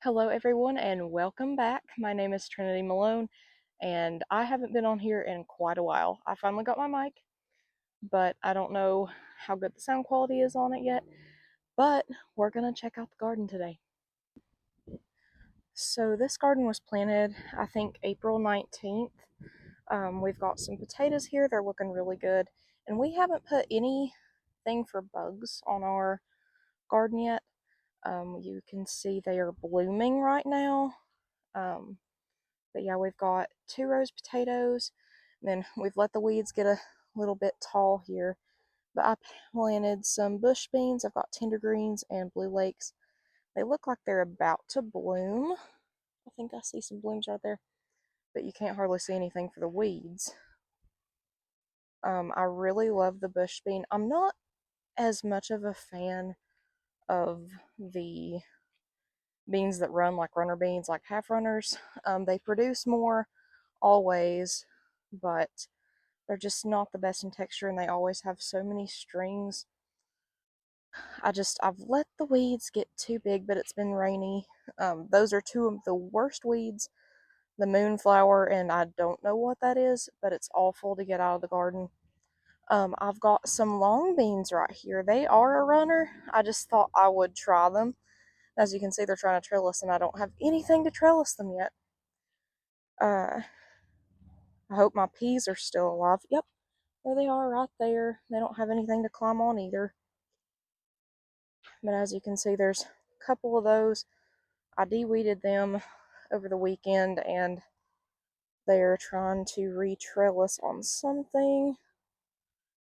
Hello, everyone, and welcome back. My name is Trinity Malone, and I haven't been on here in quite a while. I finally got my mic, but I don't know how good the sound quality is on it yet. But we're gonna check out the garden today. So, this garden was planted, I think, April 19th. We've got some potatoes here, they're looking really good, and we haven't put anything for bugs on our garden yet. You can see they are blooming right now. But yeah, we've got 2 rows of potatoes. Then we've let the weeds get a little bit tall here. But I planted some bush beans. I've got tender greens and blue lakes. They look like they're about to bloom. I think I see some blooms right there. But you can't hardly see anything for the weeds. I really love the bush bean. I'm not as much of a fan of the beans that run like runner beans, like half runners. They produce more always, but they're just not the best in texture and they always have so many strings. I've let the weeds get too big, but it's been rainy. Those are two of the worst weeds, the moonflower, and I don't know what that is, but it's awful to get out of the garden. I've got some long beans right here. They are a runner. I just thought I would try them. As you can see, they're trying to trellis, and I don't have anything to trellis them yet. I hope my peas are still alive. Yep, there they are right there. They don't have anything to climb on either. But as you can see, there's a couple of those. I de-weeded them over the weekend and they're trying to re-trellis on something.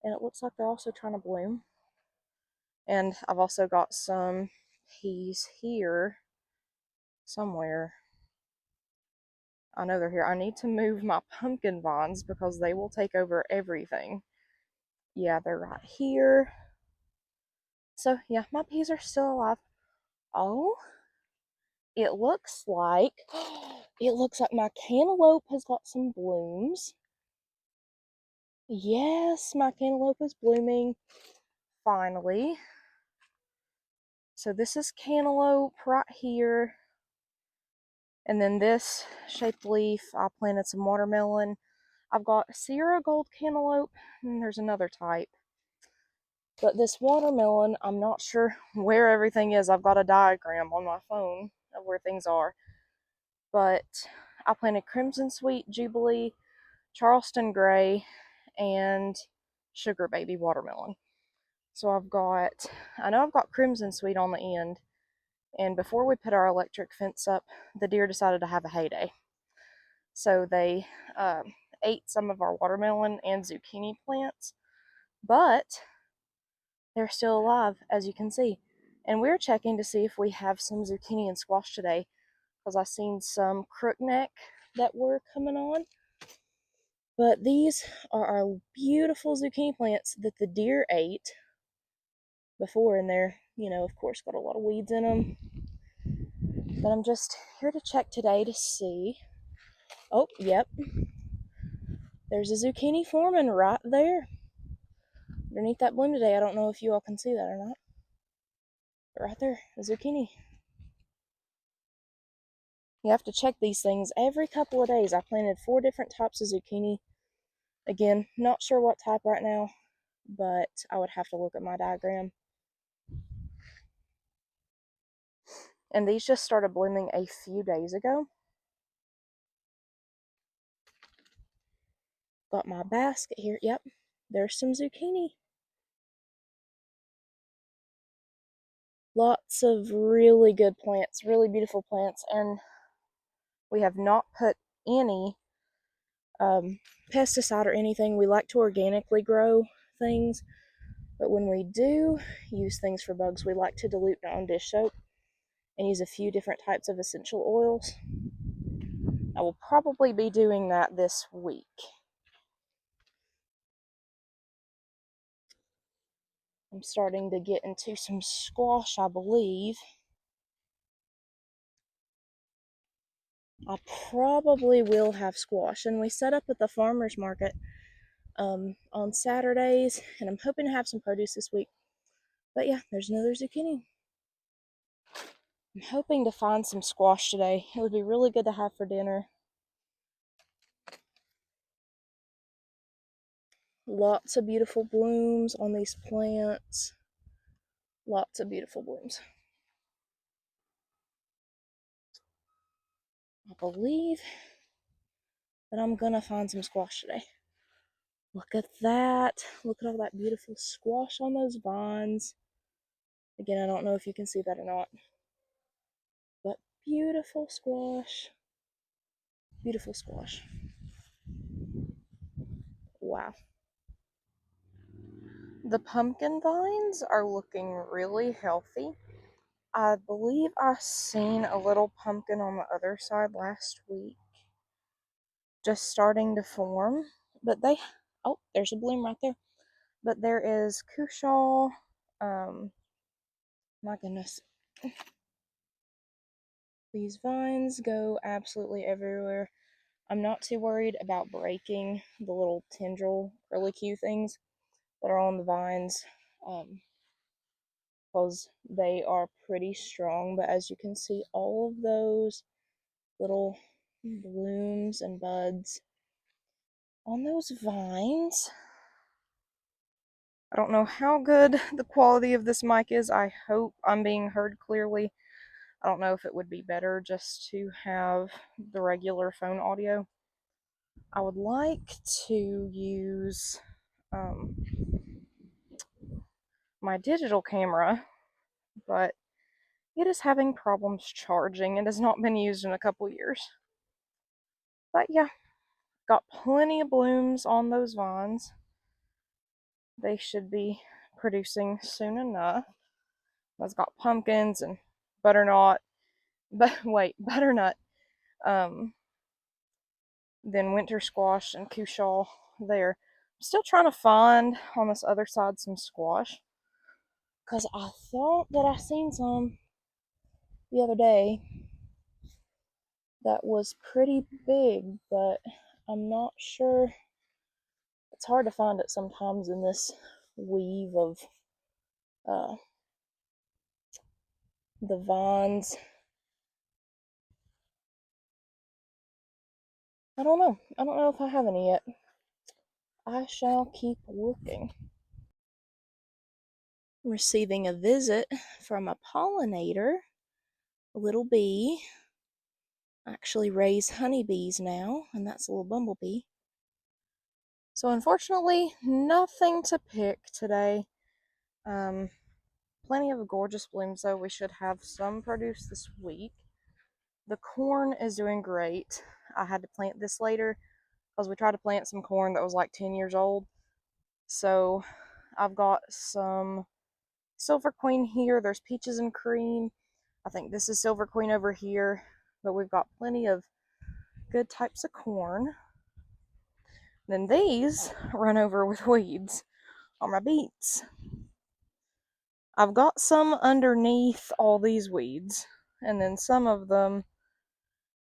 And it looks like they're also trying to bloom. And I've also got some peas here somewhere. I know they're here. I need to move my pumpkin vines because they will take over everything. Yeah, they're right here. So yeah, my peas are still alive. Oh, it looks like my cantaloupe has got some blooms. Yes, my cantaloupe is blooming finally. So this is cantaloupe right here. And then this shaped leaf, I planted some watermelon. I've got Sierra Gold cantaloupe, and there's another type. But this watermelon, I'm not sure where everything is. I've got a diagram on my phone of where things are. But I planted Crimson Sweet, Jubilee, Charleston Gray, and Sugar Baby watermelon. So I know I've got Crimson Sweet on the end. And before we put our electric fence up, the deer decided to have a heyday. So they ate some of our watermelon and zucchini plants, but they're still alive, as you can see. And we're checking to see if we have some zucchini and squash today, because I seen some crookneck that were coming on. But these are our beautiful zucchini plants that the deer ate before, and they're, of course, got a lot of weeds in them. But I'm just here to check today to see. Oh, yep. There's a zucchini forming right there. Underneath that bloom today. I don't know if you all can see that or not. But right there, a zucchini. You have to check these things every couple of days. I planted 4 different types of zucchini. Again, not sure what type right now, but I would have to look at my diagram. And these just started blooming a few days ago. Got my basket here. Yep, there's some zucchini. Lots of really good plants, really beautiful plants, and we have not put any pesticide or anything. We like to organically grow things, but when we do use things for bugs, we like to dilute our own dish soap and use a few different types of essential oils. I will probably be doing that this week. I'm starting to get into some squash, I believe. I probably will have squash, and we set up at the farmer's market on Saturdays, and I'm hoping to have some produce this week. But yeah, there's another zucchini. I'm hoping to find some squash today. It would be really good to have for dinner. Lots of beautiful blooms on these plants. Lots of beautiful blooms. I believe that I'm gonna find some squash today. Look at that. Look at all that beautiful squash on those vines. Again, I don't know if you can see that or not. But beautiful squash. Beautiful squash. Wow. The pumpkin vines are looking really healthy. I believe I seen a little pumpkin on the other side last week. Just starting to form. But oh, there's a bloom right there. But there is Cushaw. My goodness. These vines go absolutely everywhere. I'm not too worried about breaking the little tendril curlicue things that are on the vines, because they are pretty strong. But as you can see, all of those little blooms and buds on those vines. I don't know how good the quality of this mic is. I hope I'm being heard clearly. I don't know if it would be better just to have the regular phone audio. I would like to use my digital camera, but it is having problems charging. It has not been used in a couple years. But yeah, got plenty of blooms on those vines. They should be producing soon enough. I've got pumpkins and butternut, butternut, then winter squash and cushaw there. I'm still trying to find on this other side some squash, because I thought that I seen some the other day that was pretty big, but I'm not sure. It's hard to find it sometimes in this weave of uh, the vines. I don't know. I don't know if I have any yet. I shall keep looking. I'm receiving a visit from a pollinator, a little bee. I actually raise honeybees now, and that's a little bumblebee. So unfortunately, nothing to pick today. Plenty of gorgeous blooms though. We should have some produce this week. The corn is doing great. I had to plant this later because we tried to plant some corn that was like 10 years old. So I've got some Silver Queen here. There's peaches and cream. I think this is Silver Queen over here. But we've got plenty of good types of corn. Then these run over with weeds on my beets. I've got some underneath all these weeds, and then some of them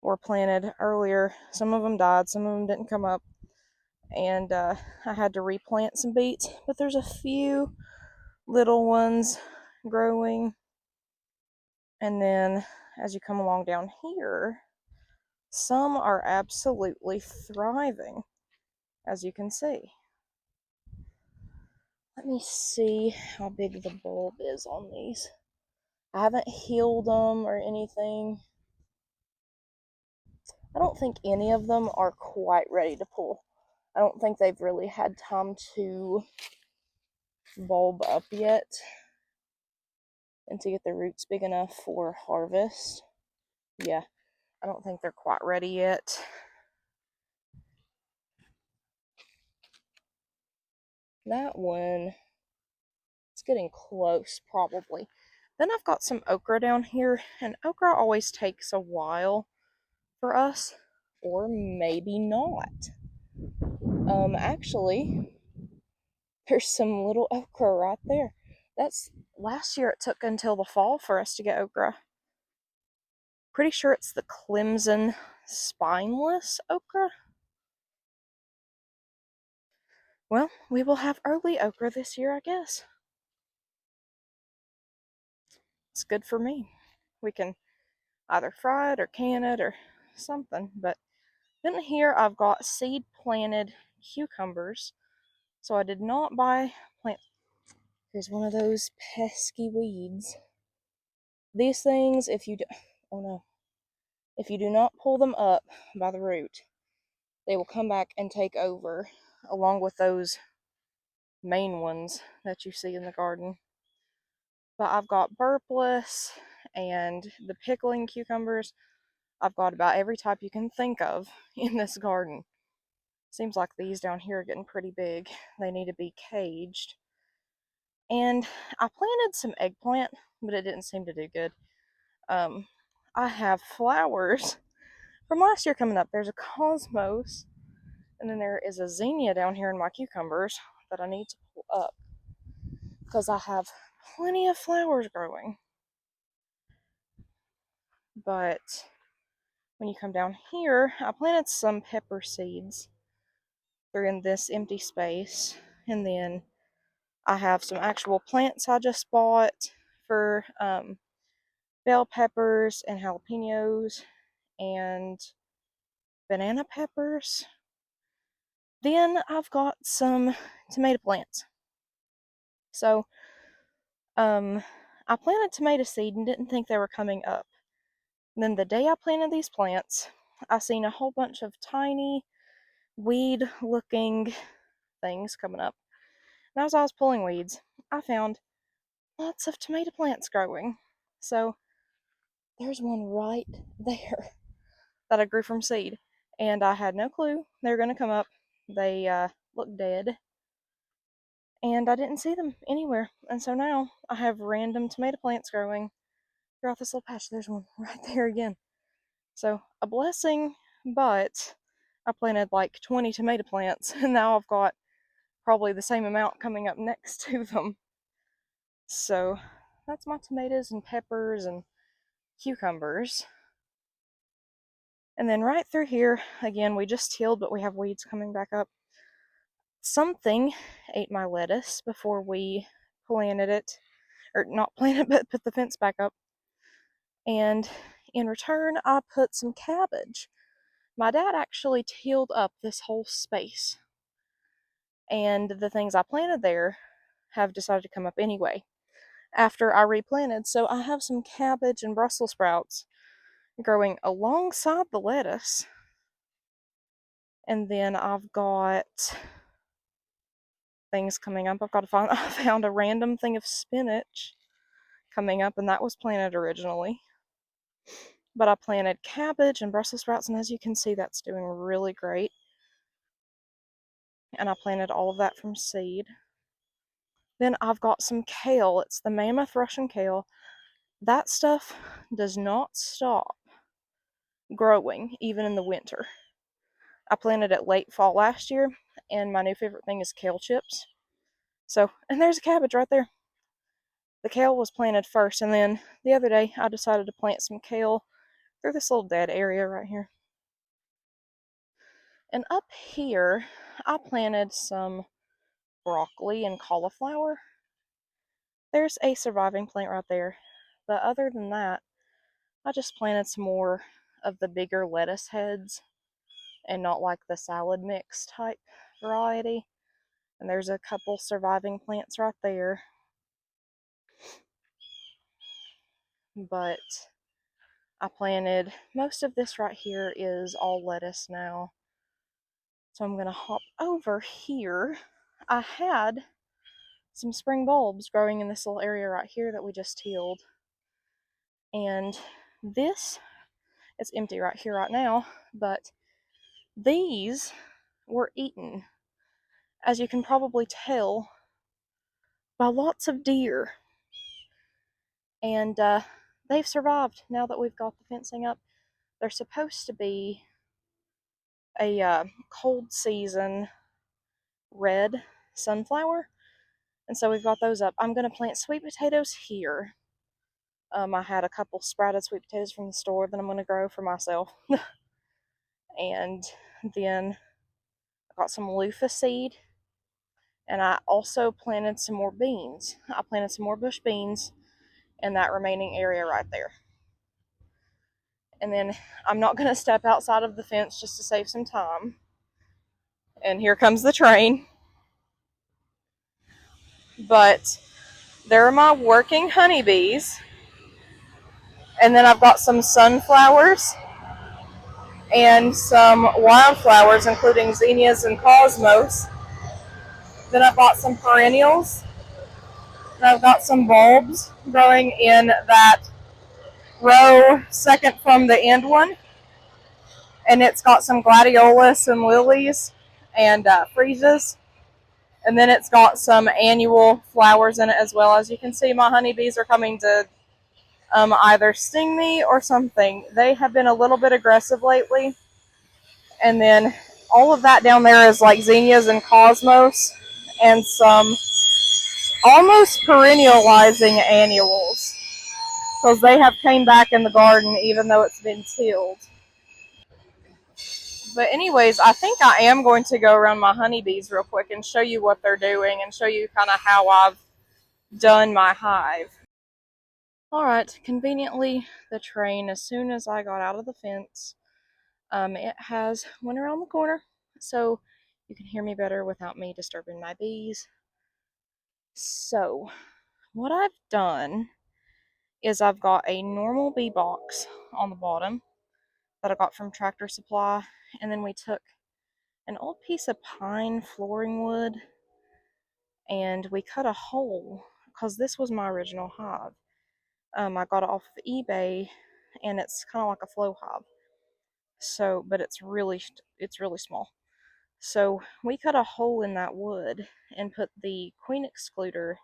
were planted earlier. Some of them died, some of them didn't come up, and I had to replant some beets, but there's a few little ones growing. And then as you come along down here, some are absolutely thriving, as you can see. Let me see how big the bulb is on these. I haven't healed them or anything. I don't think any of them are quite ready to pull. I don't think they've really had time to bulb up yet and to get their roots big enough for harvest. Yeah, I don't think they're quite ready yet. That one, it's getting close probably. Then I've got some okra down here, and okra always takes a while for us, or maybe not. Actually, there's some little okra right there. That's last year. It took until the fall for us to get okra. Pretty sure it's the Clemson spineless okra. Well, we will have early okra this year, I guess. It's good for me. We can either fry it or can it or something. But then here I've got seed planted cucumbers. So I did not buy plant. Here's one of those pesky weeds. These things, if you do, oh no, if you do not pull them up by the root, they will come back and take over, along with those main ones that you see in the garden. But I've got burpless and the pickling cucumbers. I've got about every type you can think of in this garden. Seems like these down here are getting pretty big. They need to be caged. And I planted some eggplant, but it didn't seem to do good. I have flowers from last year coming up. There's a cosmos, and then there is a zinnia down here in my cucumbers that I need to pull up because I have plenty of flowers growing. But when you come down here, I planted some pepper seeds. They're in this empty space, and then I have some actual plants I just bought for bell peppers and jalapenos and banana peppers. Then I've got some tomato plants. So, I planted tomato seed and didn't think they were coming up. And then the day I planted these plants, I seen a whole bunch of tiny weed looking things coming up. And as I was pulling weeds, I found lots of tomato plants growing. So there's one right there that I grew from seed. And I had no clue they were going to come up. They looked dead. And I didn't see them anywhere. And so now I have random tomato plants growing throughout this little patch. There's one right there again. So a blessing, but I planted like 20 tomato plants, and now I've got probably the same amount coming up next to them. So that's my tomatoes and peppers and cucumbers. And then right through here, again, we just tilled, but we have weeds coming back up. Something ate my lettuce before we planted it, or not planted, but put the fence back up. And in return, I put some cabbage. My dad actually tilled up this whole space, and the things I planted there have decided to come up anyway after I replanted. So I have some cabbage and Brussels sprouts growing alongside the lettuce. And then I've got things coming up. I found a random thing of spinach coming up, and that was planted originally. But I planted cabbage and Brussels sprouts, and as you can see, that's doing really great. And I planted all of that from seed. Then I've got some kale. It's the mammoth Russian kale. That stuff does not stop growing, even in the winter. I planted it late fall last year, and my new favorite thing is kale chips. So, and there's a cabbage right there. The kale was planted first, and then the other day I decided to plant some kale through this little dead area right here. And up here, I planted some broccoli and cauliflower. There's a surviving plant right there. But other than that, I just planted some more of the bigger lettuce heads and not like the salad mix type variety. And there's a couple surviving plants right there. But I planted most of this right here is all lettuce now. So I'm going to hop over here. I had some spring bulbs growing in this little area right here that we just tilled. And this is empty right here right now, but these were eaten, as you can probably tell, by lots of deer. And they've survived now that we've got the fencing up. They're supposed to be a cold season red sunflower, and so we've got those up. I'm going to plant sweet potatoes here. I had a couple sprouted sweet potatoes from the store that I'm going to grow for myself. And then I got some loofah seed, and I also planted some more beans. I planted some more bush beans in that remaining area right there. And then I'm not going to step outside of the fence just to save some time. And here comes the train. But there are my working honeybees. And then I've got some sunflowers and some wildflowers, including zinnias and cosmos. Then I've got some perennials. And I've got some bulbs growing in that row second from the end one. And it's got some gladiolus and lilies and freesias. And then it's got some annual flowers in it as well. As you can see, my honeybees are coming to either sting me or something. They have been a little bit aggressive lately. And then all of that down there is like zinnias and cosmos and some almost perennializing annuals, because they have came back in the garden even though it's been tilled. But anyways, I think I am going to go around my honeybees real quick and show you what they're doing and show you kind of how I've done my hive. Alright, conveniently the train, as soon as I got out of the fence, it has went around the corner, so you can hear me better without me disturbing my bees. So, what I've done is I've got a normal bee box on the bottom that I got from Tractor Supply, and then we took an old piece of pine flooring wood and we cut a hole, because this was my original hive. I got it off of eBay, and it's kind of like a flow hive. So, but it's really small. So we cut a hole in that wood and put the queen excluder.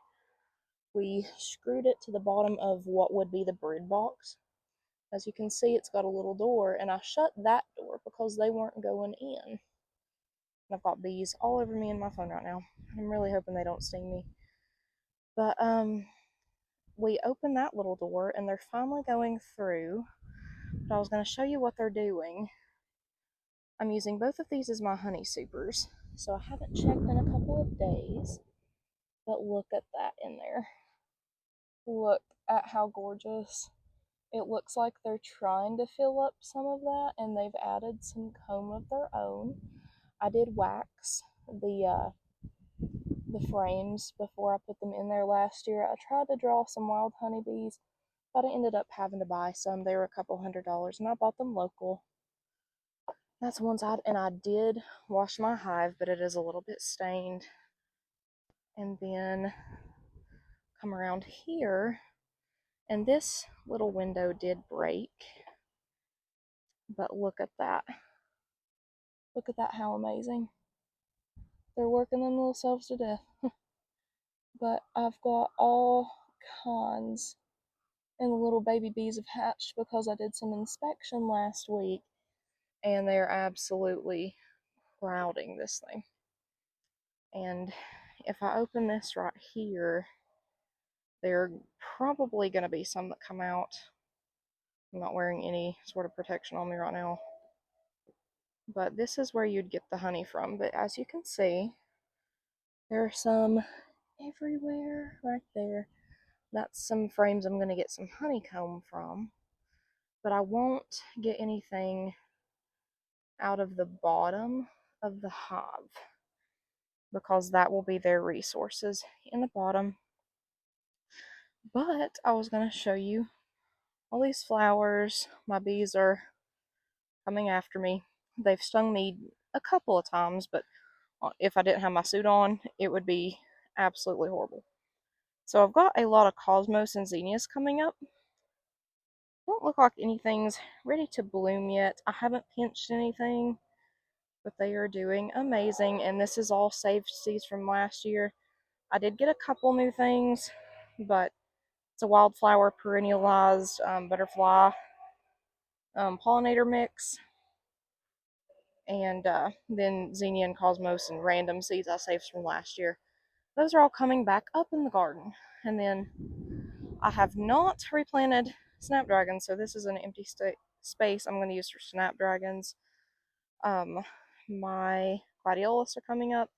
We screwed it to the bottom of what would be the brood box. As you can see, it's got a little door, and I shut that door because they weren't going in. And I've got bees all over me and my phone right now. I'm really hoping they don't sting me. But we opened that little door, and they're finally going through. But I was going to show you what they're doing. I'm using both of these as my honey supers, so I haven't checked in a couple of days. But look at that in there. Look at how gorgeous. It looks like they're trying to fill up some of that, and they've added some comb of their own. I did wax the frames before I put them in there last year. I tried to draw some wild honeybees, but I ended up having to buy some. They were a couple $100, and I bought them local. That's one side, and I did wash my hive, but it is a little bit stained. And then come around here, and this little window did break, but look at that. Look at that, how amazing. They're working them little selves to death. But I've got all kinds, and the little baby bees have hatched because I did some inspection last week, and they're absolutely crowding this thing. And if I open this right here, there are probably going to be some that come out. I'm not wearing any sort of protection on me right now. But this is where you'd get the honey from. But as you can see, there are some everywhere right there. That's some frames I'm going to get some honeycomb from. But I won't get anything out of the bottom of the hive, because that will be their resources in the bottom. But I was going to show you all these flowers. My bees are coming after me. They've stung me a couple of times, but if I didn't have my suit on, it would be absolutely horrible. So I've got a lot of cosmos and zinnias coming up. Don't look like anything's ready to bloom yet. I haven't pinched anything, but they are doing amazing. And this is all saved seeds from last year. I did get a couple new things, but it's a wildflower perennialized butterfly pollinator mix, and then zinnia and cosmos and random seeds I saved from last year. Those are all coming back up in the garden. And then I have not replanted snapdragons, so this is an empty space I'm going to use for snapdragons. My gladiolus are coming up.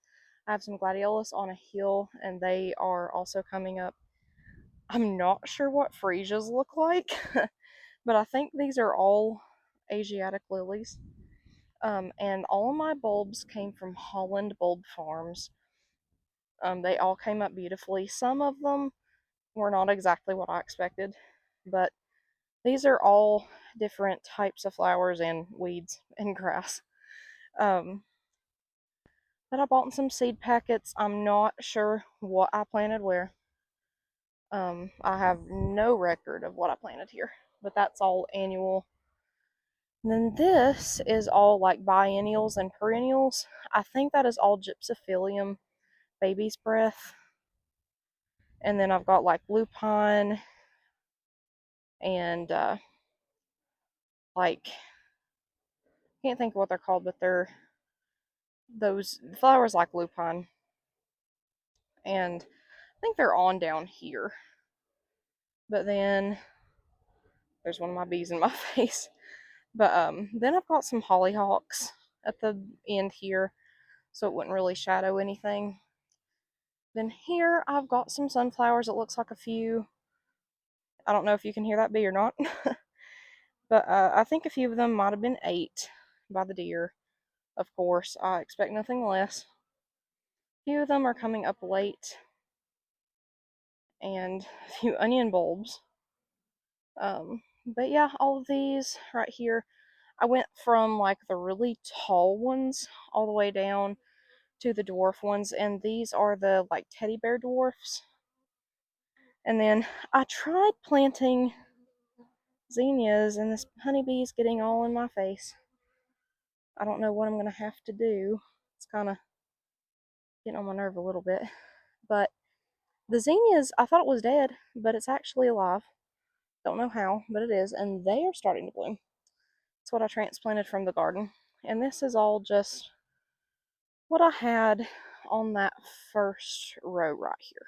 I have some gladiolus on a hill, and they are also coming up. I'm not sure what freesias look like. But I think these are all Asiatic lilies. And all of my bulbs came from Holland Bulb Farms. They all came up beautifully. Some of them were not exactly what I expected, but these are all different types of flowers and weeds and grass. Um, that I bought in some seed packets. I'm not sure what I planted where. I have no record of what I planted here, but that's all annual. And then this is all like biennials and perennials. I think that is all Gypsophilium baby's breath. And then I've got like lupine and like, can't think of what they're called, but they're those flowers like lupine. And I think they're on down here. But then there's one of my bees in my face. But then I've got some hollyhocks at the end here, so it wouldn't really shadow anything. Then here I've got some sunflowers. It looks like a few. I don't know if you can hear that bee or not. But I think a few of them might have been ate by the deer. Of course, I expect nothing less. A few of them are coming up late. And a few onion bulbs. But yeah, all of these right here, I went from like the really tall ones all the way down to the dwarf ones, and these are the like teddy bear dwarfs. And then I tried planting zinnias, and this honeybee's getting all in my face. I don't know what I'm gonna have to do. It's kind of getting on my nerve a little bit. But the zinnias, I thought it was dead, but it's actually alive. Don't know how, but it is, and they are starting to bloom. It's what I transplanted from the garden. And this is all just what I had on that first row right here.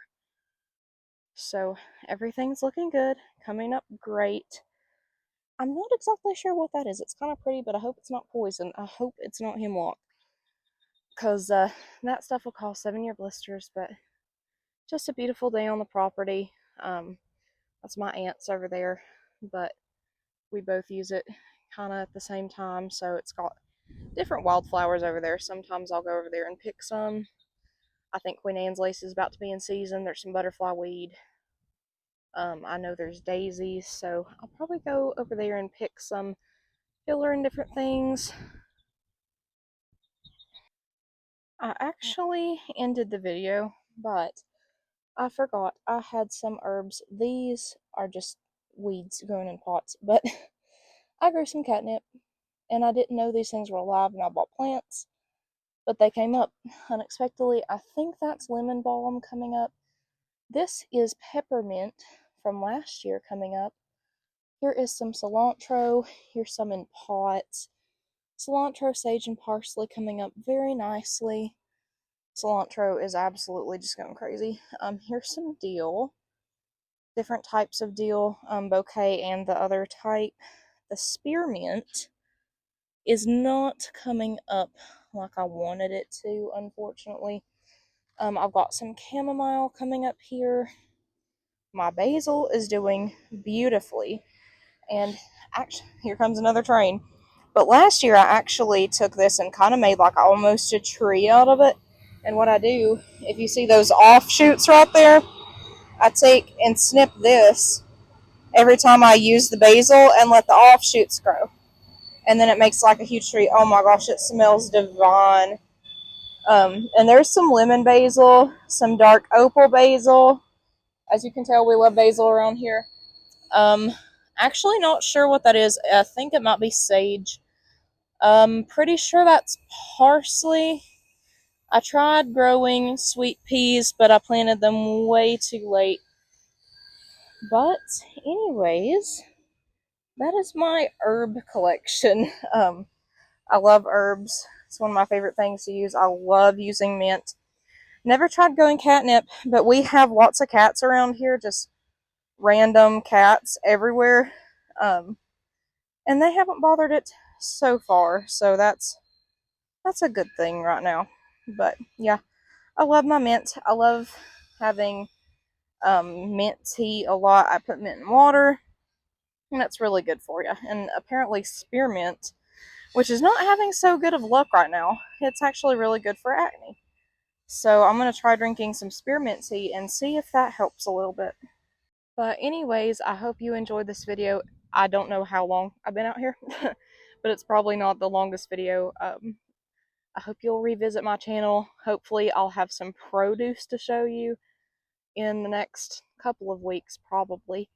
So everything's looking good, coming up great. I'm not exactly sure what that is. It's kind of pretty, but I hope it's not poison. I hope it's not hemlock, because that stuff will cause 7-year blisters. But just a beautiful day on the property. That's my aunt's over there, but we both use it kind of at the same time. So it's got different wildflowers over there. Sometimes I'll go over there and pick some. I think Queen Anne's lace is about to be in season. There's some butterfly weed. I know there's daisies, so I'll probably go over there and pick some filler and different things. I actually ended the video, but I forgot I had some herbs. These are just weeds growing in pots, but I grew some catnip, and I didn't know these things were alive, and I bought plants, but they came up unexpectedly. I think that's lemon balm coming up. This is peppermint from last year coming up. Here is some cilantro. Here's some in pots. Cilantro, sage, and parsley coming up very nicely. Cilantro is absolutely just going crazy. Here's some dill. Different types of dill, bouquet and the other type. The spearmint is not coming up like I wanted it to, unfortunately. I've got some chamomile coming up here. My basil is doing beautifully. And actually, here comes another train. But last year, I actually took this and kind of made like almost a tree out of it. And what I do, if you see those offshoots right there, I take and snip this every time I use the basil and let the offshoots grow. And then it makes like a huge tree. Oh my gosh, it smells divine. And there's some lemon basil, some dark opal basil. As you can tell, we love basil around here. Um, Actually, not sure what that is. I think it might be sage. Pretty sure that's parsley. I tried growing sweet peas, but I planted them way too late. But, anyways, that is my herb collection. I love herbs. It's one of my favorite things to use. I love using mint. Never tried growing catnip, but we have lots of cats around here, just random cats everywhere. And they haven't bothered it so far, so that's a good thing right now. But yeah, I love my mint. I love having mint tea a lot. I put mint in water, and that's really good for you. And apparently spearmint, which is not having so good of luck right now, it's actually really good for acne. So I'm going to try drinking some spearmint tea and see if that helps a little bit. But anyways, I hope you enjoyed this video. I don't know how long I've been out here, but it's probably not the longest video. I hope you'll revisit my channel. Hopefully I'll have some produce to show you in the next couple of weeks, probably.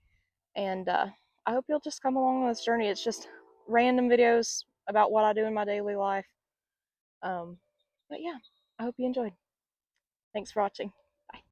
And I hope you'll just come along on this journey. It's just random videos about what I do in my daily life. But yeah, I hope you enjoyed. Thanks for watching.